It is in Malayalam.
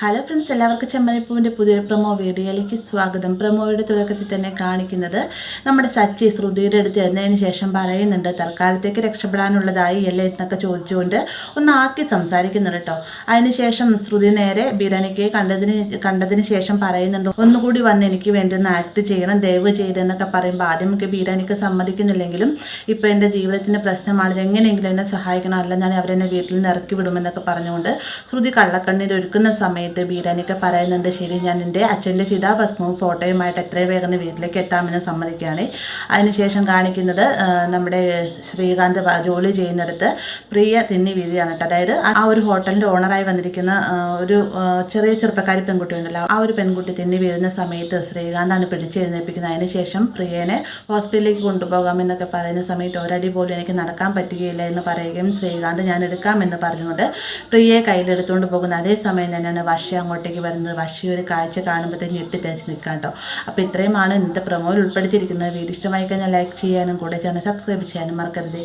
ഹലോ ഫ്രണ്ട്സ്, എല്ലാവർക്കും ചെമ്മരിപ്പൂവിൻ്റെ പുതിയ പ്രൊമോ വീഡിയോയിലേക്ക് സ്വാഗതം. പ്രൊമോയുടെ തുടക്കത്തിൽ തന്നെ കാണിക്കുന്നത് നമ്മുടെ സച്ചി ശ്രുതിയുടെ അടുത്ത് എന്നതിന് ശേഷം പറയുന്നുണ്ട്, തൽക്കാലത്തേക്ക് രക്ഷപ്പെടാനുള്ളതായി അല്ലേ എന്നൊക്കെ ചോദിച്ചുകൊണ്ട് ഒന്ന് ആക്കി സംസാരിക്കുന്നുണ്ട് കേട്ടോ. അതിനുശേഷം ശ്രുതി നേരെ ബീരാനിക്കയെ കണ്ടതിന് ശേഷം പറയുന്നുണ്ട്, ഒന്നുകൂടി വന്ന് എനിക്ക് വേണ്ടി ഒന്ന് ആക്ട് ചെയ്യണം, ദയവ് ചെയ്തെന്നൊക്കെ പറയുമ്പോൾ ആദ്യമൊക്കെ ബീരാനിക്ക സമ്മതിക്കുന്നില്ലെങ്കിലും ഇപ്പോൾ എൻ്റെ ജീവിതത്തിൻ്റെ പ്രശ്നമാണ്, എങ്ങനെയെങ്കിലും എന്നെ സഹായിക്കണം, അല്ല ഞാൻ അവരെന്നെ വീട്ടിൽ നിന്ന് ഇറക്കി വിടുമെന്നൊക്കെ പറഞ്ഞുകൊണ്ട് ശ്രുതി കള്ളക്കണ്ണീർ ഒരുക്കുന്ന സമയത്ത് ബീരാനിക്ക പറയുന്നുണ്ട്, ശരി ഞാൻ എൻ്റെ അച്ഛൻ്റെ ചിതാഭസ്മവും ഫോട്ടോയുമായിട്ട് എത്രയും വേഗം വീട്ടിലേക്ക് എത്താമെന്ന് സമ്മതിക്കുകയാണ്. അതിനുശേഷം കാണിക്കുന്നത് നമ്മുടെ ശ്രീകാന്ത് ജോലി ചെയ്യുന്നിടത്ത് പ്രിയ തിന്നി വീഴുകയാണ് കേട്ടോ. അതായത് ആ ഒരു ഹോട്ടലിൻ്റെ ഓണറായി വന്നിരിക്കുന്ന ഒരു ചെറിയ ചെറുപ്പക്കാരി പെൺകുട്ടി ഉണ്ടല്ലോ, ആ ഒരു പെൺകുട്ടി തിന്നി വീഴുന്ന സമയത്ത് ശ്രീകാന്താണ് പിടിച്ചെഴുന്നേൽപ്പിക്കുന്നത്. അതിനുശേഷം പ്രിയനെ ഹോസ്പിറ്റലിലേക്ക് കൊണ്ടുപോകാമെന്നൊക്കെ പറയുന്ന സമയത്ത് ഒരടി പോലും എനിക്ക് നടക്കാൻ പറ്റുകയില്ല എന്ന് പറയുകയും ശ്രീകാന്ത് ഞാൻ എടുക്കാമെന്ന് പറഞ്ഞുകൊണ്ട് പ്രിയയെ കയ്യിലെടുത്തുകൊണ്ട് പോകുന്ന അതേ സമയം തന്നെയാണ് വഷി അങ്ങോട്ടേക്ക് വരുന്നത്. വഷി ഒരു കാഴ്ച കാണുമ്പോഴത്തേക്ക് ഞെട്ടിത്തേച്ച് നിൽക്കാം കേട്ടോ. അപ്പോൾ ഇത്രയുമാണ് ഇന്നത്തെ പ്രൊമോയിൽ ഉൾപ്പെടുത്തിയിരിക്കുന്നത്. വീഡിയോ ഇഷ്ടമായി കഴിഞ്ഞാൽ ലൈക്ക് ചെയ്യാനും കൂടെ ചാനൽ സബ്സ്ക്രൈബ് ചെയ്യാനും മറക്കരുത്.